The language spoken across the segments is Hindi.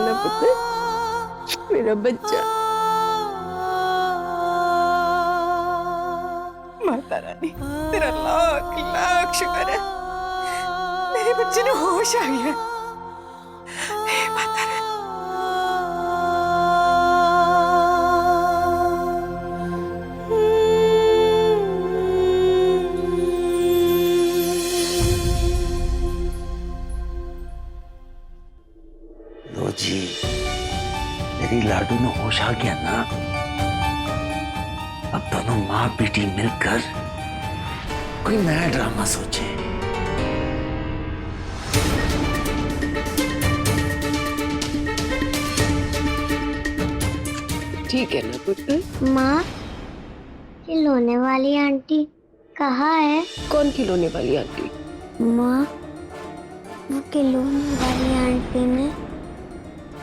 ना पुत्र, मेरा बच्चा। माता रानी तेरा लाख लाख शुक्र है, मेरे बच्चे ने होश आ गया। हे माता रानी। लो जी, मेरी लाडू में होश आ गया ना। अब दोनों माँ बेटी मिलकर कोई नया ड्रामा सोचे। ठीक है ना पुत्र? माँ, खिलौने वाली आंटी कहाँ है? कौन खिलौने वाली आंटी? माँ, वो खिलौने वाली आंटी ने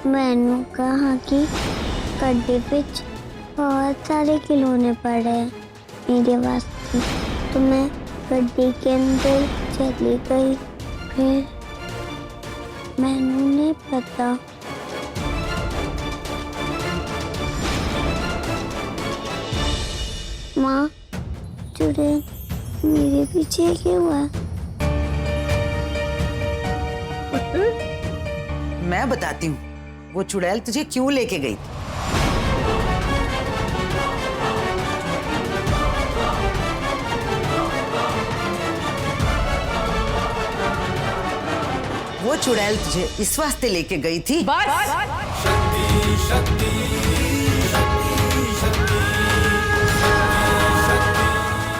मैनू कहा कि गड्ढे पे बहुत सारे खिलौने पड़े हैं मेरे वास्ते, तो मैं गड्ढे के अंदर चली गई। फिर मैनू नहीं पता। माँ, चुड़ैल मेरे पीछे क्यों हुआ? मैं बताती हूँ वो चुड़ैल तुझे क्यों लेके गई थी। वो चुड़ैल तुझे इस वास्ते लेके गई थी।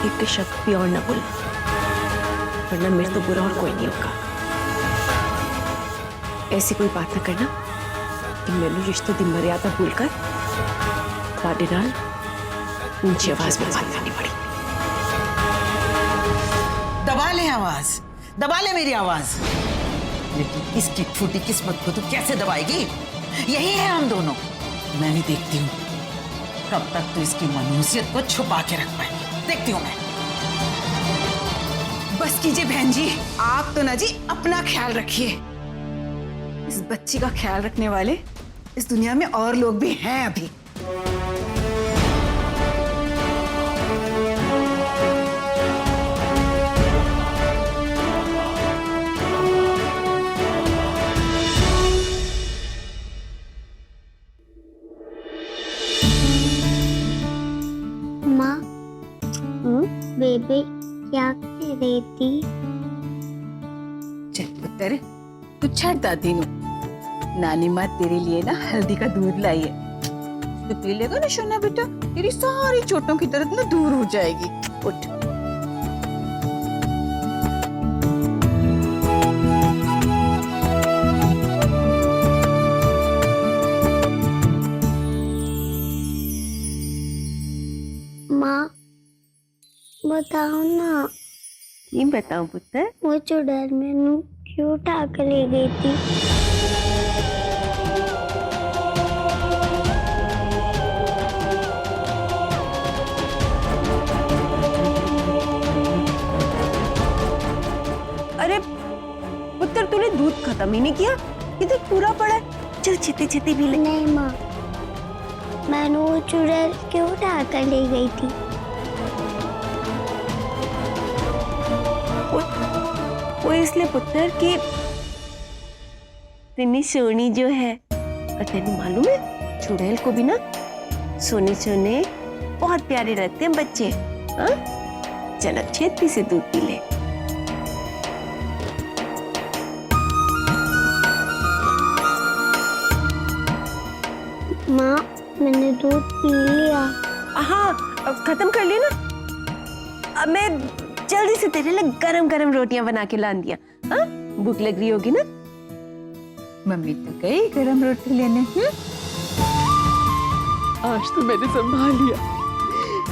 एक शब्द भी और ना बोल, वरना मेरे तो बुरा और कोई नहीं होगा। ऐसी कोई बात ना करना कि मैंने रिश्तों की मर्यादा भूलकर ਤੁਹਾਡੇ ਨਾਲ ऊंची आवाज में बात करनी पड़ी। दबा ले आवाज, दबा ले मेरी आवाज। लेकिन इसकी फूटी किस्मत को तू कैसे दबाएगी? यही है हम दोनों। मैं भी देखती हूँ कब तक तू इसकी मनहूसियत को छुपा के रख पाएगी। देखती हूँ मैं। बस कीजिए बहन जी, आप तो ना जी अपना ख्याल रखिए। इस बच्ची का ख्याल रखने वाले इस दुनिया में और लोग भी हैं अभी। माँ, बेबी क्या कह रही थी? चल पुत्र, तू छट दादी नु। नानी माँ तेरे लिए ना हल्दी का दूध लाई है, तू पी लेगा ना सोना बेटा, तेरी सारी चोटों की दर्द ना दूर हो जाएगी। उठ। माँ, बताओ ना, ये बताओ पुत्र, वो चुड़ैल मैनू क्यों उठा कर ले गई थी? अरे पुत्र तूने दूध खत्म ही नहीं किया, इधर पूरा पड़ा है। चल छेती छेती पी ले। नहीं माँ, मैनू वो चुड़ैल क्यों उठा कर ले गई थी? वो इसलिए पुत्र कि तेरी सोनी जो है, और तेनू मालूम है चुड़ैल को भी ना सोने सोने बहुत प्यारे लगते हैं बच्चे। हाँ चल छेती से दूध पी ले। माँ, मैंने दूध पी लिया। हाँ अब खत्म कर लिया ना। अब मैं जल्दी से तेरे लिए गरम गरम रोटियां बना के ला दिया। हाँ भूख लग रही होगी ना। मम्मी तो गई गरम रोटी लेने। आज तो मैंने संभाल लिया,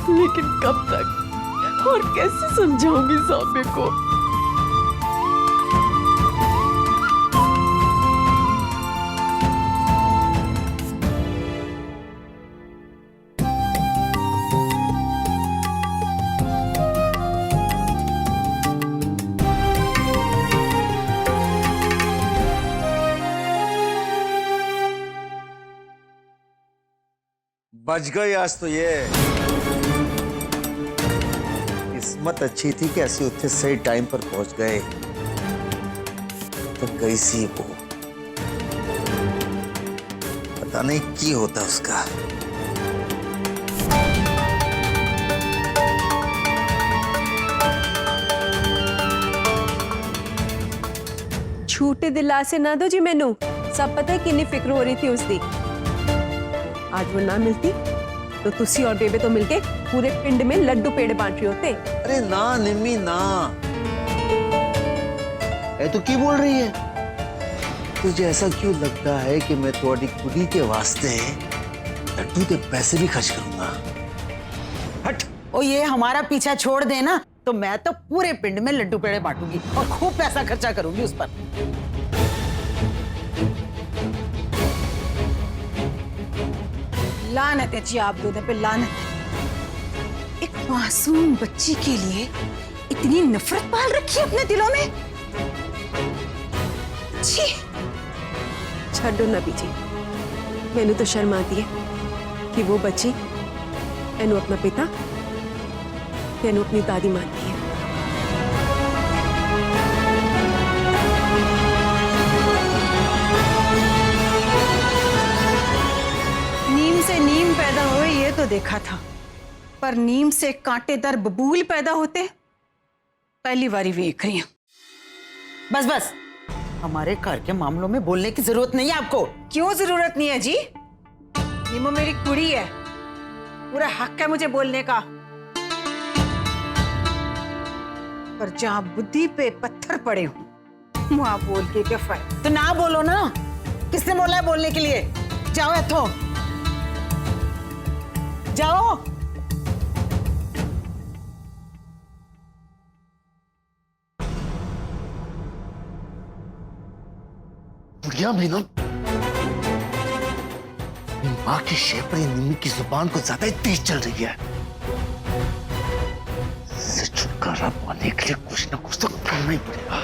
लेकिन कब तक और कैसे समझाऊंगी सौम्य को? बच गई आज तो ये। किस्मत अच्छी थी कि ऐसे उत्थे सही टाइम पर पहुंच गए। तो गई सी वो, पता नहीं की होता उसका। ਛੂਟੇ ਦਿਲਾਸੇ ना दो जी मैनू, सब पता है कितनी फिक्र हो रही थी उसकी। आज वो ना मिलती तो तुसी और बेबे तो मिलके पूरे पिंड में लड्डू पेड़े बांट रहे होते। अरे ना निम्मी ना, ए तू की बोल रही है? तुझे ऐसा क्यों लगता है कि मैं तुम्हारी कुड़ी के वास्ते लड्डू के पैसे भी खर्च करूंगा? हट। ओ ये हमारा पीछा छोड़ देना तो मैं तो पूरे पिंड में लड्डू पेड़े बांटूंगी और खूब पैसा खर्चा करूंगी उस पर। लानत है जी आप दोनों पे, लानत है। एक मासूम बच्ची के लिए इतनी नफरत पाल रखी है अपने दिलों में। छी। छड्डो ना बीजी, मैनू तो शर्म आती है कि वो बच्ची एनू अपना पिता तेनू अपनी दादी मानती है। नीम से नीम पैदा हुए ये तो देखा था, पर नीम से कांटेदार बबूल पैदा होते पहली बारी देख रही हूं। बस बस, हमारे घर के मामलों में बोलने की जरूरत नहीं है आपको। क्यों जरूरत नहीं है जी? नीमो मेरी कुड़ी है, पूरा हक है मुझे बोलने का। पर जहां बुद्धि पे पत्थर पड़े हो वहां बोल के क्या फायदा? तो ना बोलो ना, किसने बोला है बोलने के लिए? जाओ इथों, जाओ। बुढ़िया मीनू, माँ की शेपरी निम्मी की जुबान को ज्यादा ही तेज चल रही है। इससे छुटकारा पाने के लिए कुछ ना कुछ तो करना ही पड़ेगा।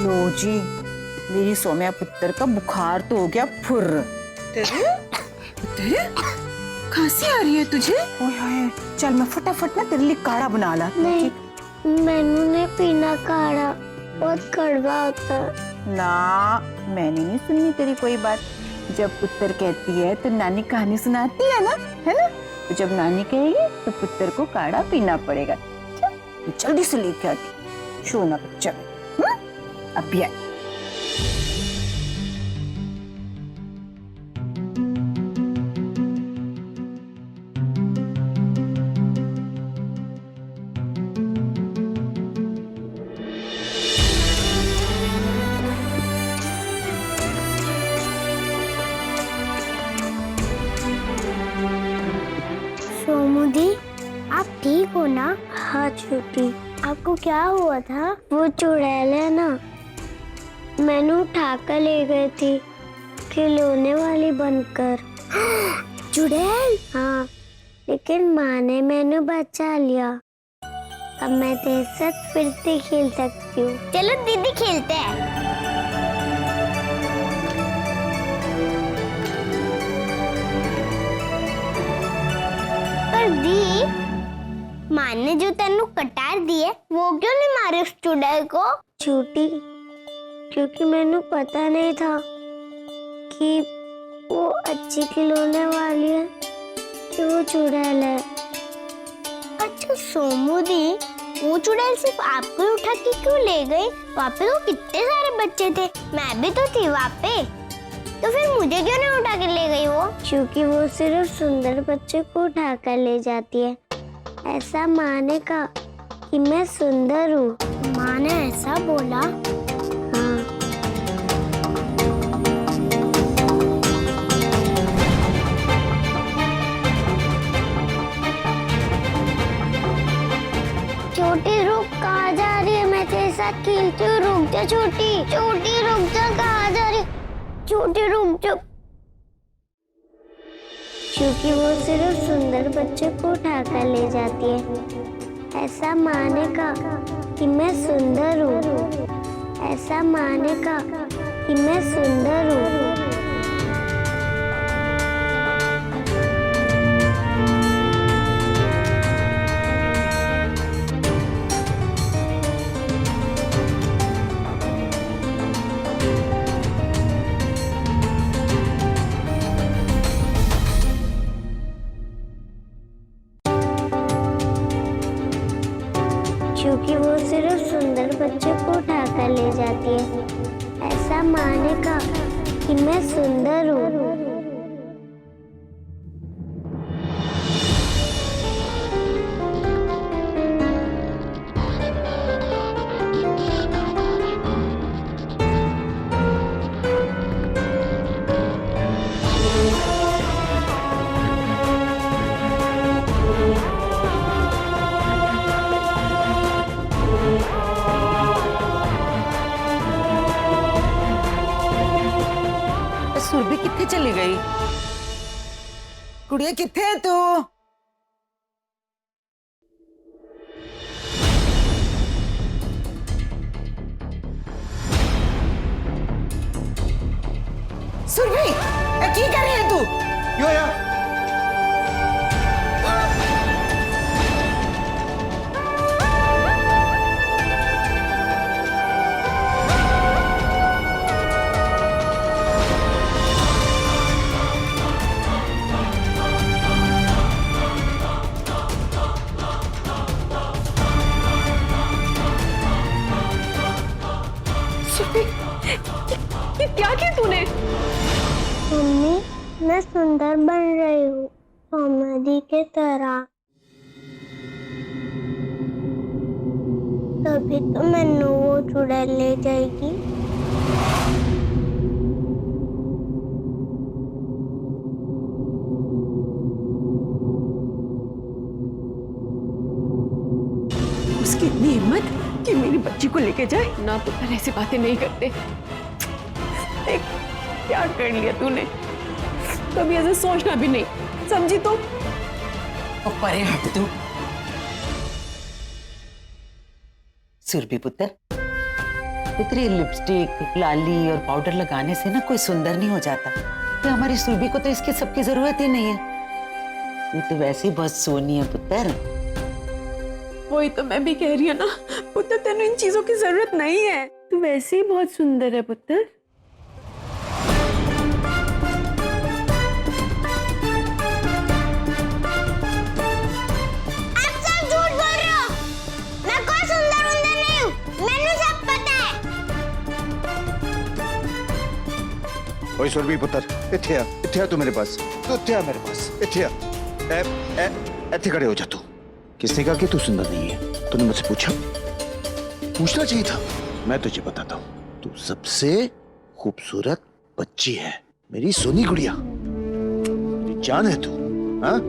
लो जी, मेरी सौम्या पुत्र का बुखार तो हो गया फुर। तेरे खांसी आ रही है तुझे? ओए हाय, चल मैं फटाफट ना तेरे लिए काढ़ा बना ला। नहीं, मैनू ने पीना काढ़ा, बहुत कड़वा होता है। ना, मैंने नहीं सुनी तेरी कोई बात। जब पुत्र कहती है तो नानी कहानी सुनाती है ना, है ना? तो जब नानी कहेगी तो पुत्र को काढ़ा पीना पड़ेगा। चल जल्दी से लेके आती, शोना बच्चा। अभी आ। सोमू दी, आप ठीक हो ना? हाँ छोटी, आपको क्या हुआ था? वो चुड़ैल है ना, मैंने उठा कर ले गई थी खिलौने वाली बनकर। चुड़ैल? हाँ, लेकिन माँ ने मैंने बचा लिया। अब मैं तेरे साथ फिर से खेल सकती हूँ। चलो दीदी खेलते हैं। पर दी, माँ ने जो तेनू कटार दी है वो क्यों नहीं मारे उस चुड़ैल को? छोटी, क्योंकि मैंने पता नहीं था कि वो अच्छी खिलौने वाली है कि वो चुड़ैल है। अच्छा सोमू दी, वो चुड़ैल सिर्फ आपको ही उठा के क्यों ले गई? वहाँ पे तो कितने सारे बच्चे थे, मैं भी तो थी वहाँ पे, तो फिर मुझे क्यों नहीं उठा के ले गई वो? क्योंकि वो सिर्फ सुंदर बच्चे को उठा कर ले जाती है। ऐसा माँ ने कहा कि मैं सुंदर हूँ। माँ ने ऐसा बोला? हाँ। छोटी रुक, कहाँ जा रही है? मैं तेरे साथ खेलती हूँ, रुक जा छोटी। छोटी रुक जा, कहाँ जा रही? छोटी रुक चुप। क्योंकि वो सिर्फ सुंदर बच्चे को उठाकर ले जाती है। ऐसा मानेगा कि मैं सुंदर हूँ, ऐसा मानेगा कि मैं सुंदर हूँ। क्योंकि वो सिर्फ सुंदर बच्चे को उठाकर ले जाती है। ऐसा मानेगा कि मैं सुंदर हूँ। सुरभि कितने चली गई? कुड़िया कितने है तू? सुरभि की कर रही है तू? यो या ये क्या किया तूने? मम्मी मैं सुंदर बन रही हूँ कॉमेडी के तरह। तभी तो मैनू वो चुड़ैल ले जाएगी। उसकी इतनी हिम्मत कि मेरी बच्ची को लेके जाए। ना पुत्र ऐसी बातें नहीं करते। देख क्या कर लिया तूने, कभी ऐसे सोचना भी नहीं, समझी तो? परे हट तू। सुरभि पुत्र, पुत्री लिपस्टिक, लाली और पाउडर लगाने से ना कोई सुंदर नहीं हो जाता। तो हमारी सुरभि को तो इसकी सबकी जरूरत ही नहीं है। तू तो वैसे ही बहुत सोनी है पुत्र। वही तो मैं भी कह रही हूँ ना पुत्र, तेनू इन चीजों की जरूरत नहीं है। तू वैसे ही बहुत सुंदर है पुत्र। ओए सुरभि पुत्र, इत्थे तू मेरे पास, तू इत्थे मेरे पास, इत्थे खड़े हो जा तू। किसने कहा कि तू सुंदर नहीं है? तूने मुझसे पूछा? पूछना चाहिए था। मैं तुझे बताता हूँ, तू सबसे खूबसूरत बच्ची है, मेरी सोनी गुड़िया, मेरी जान है तू। हाँ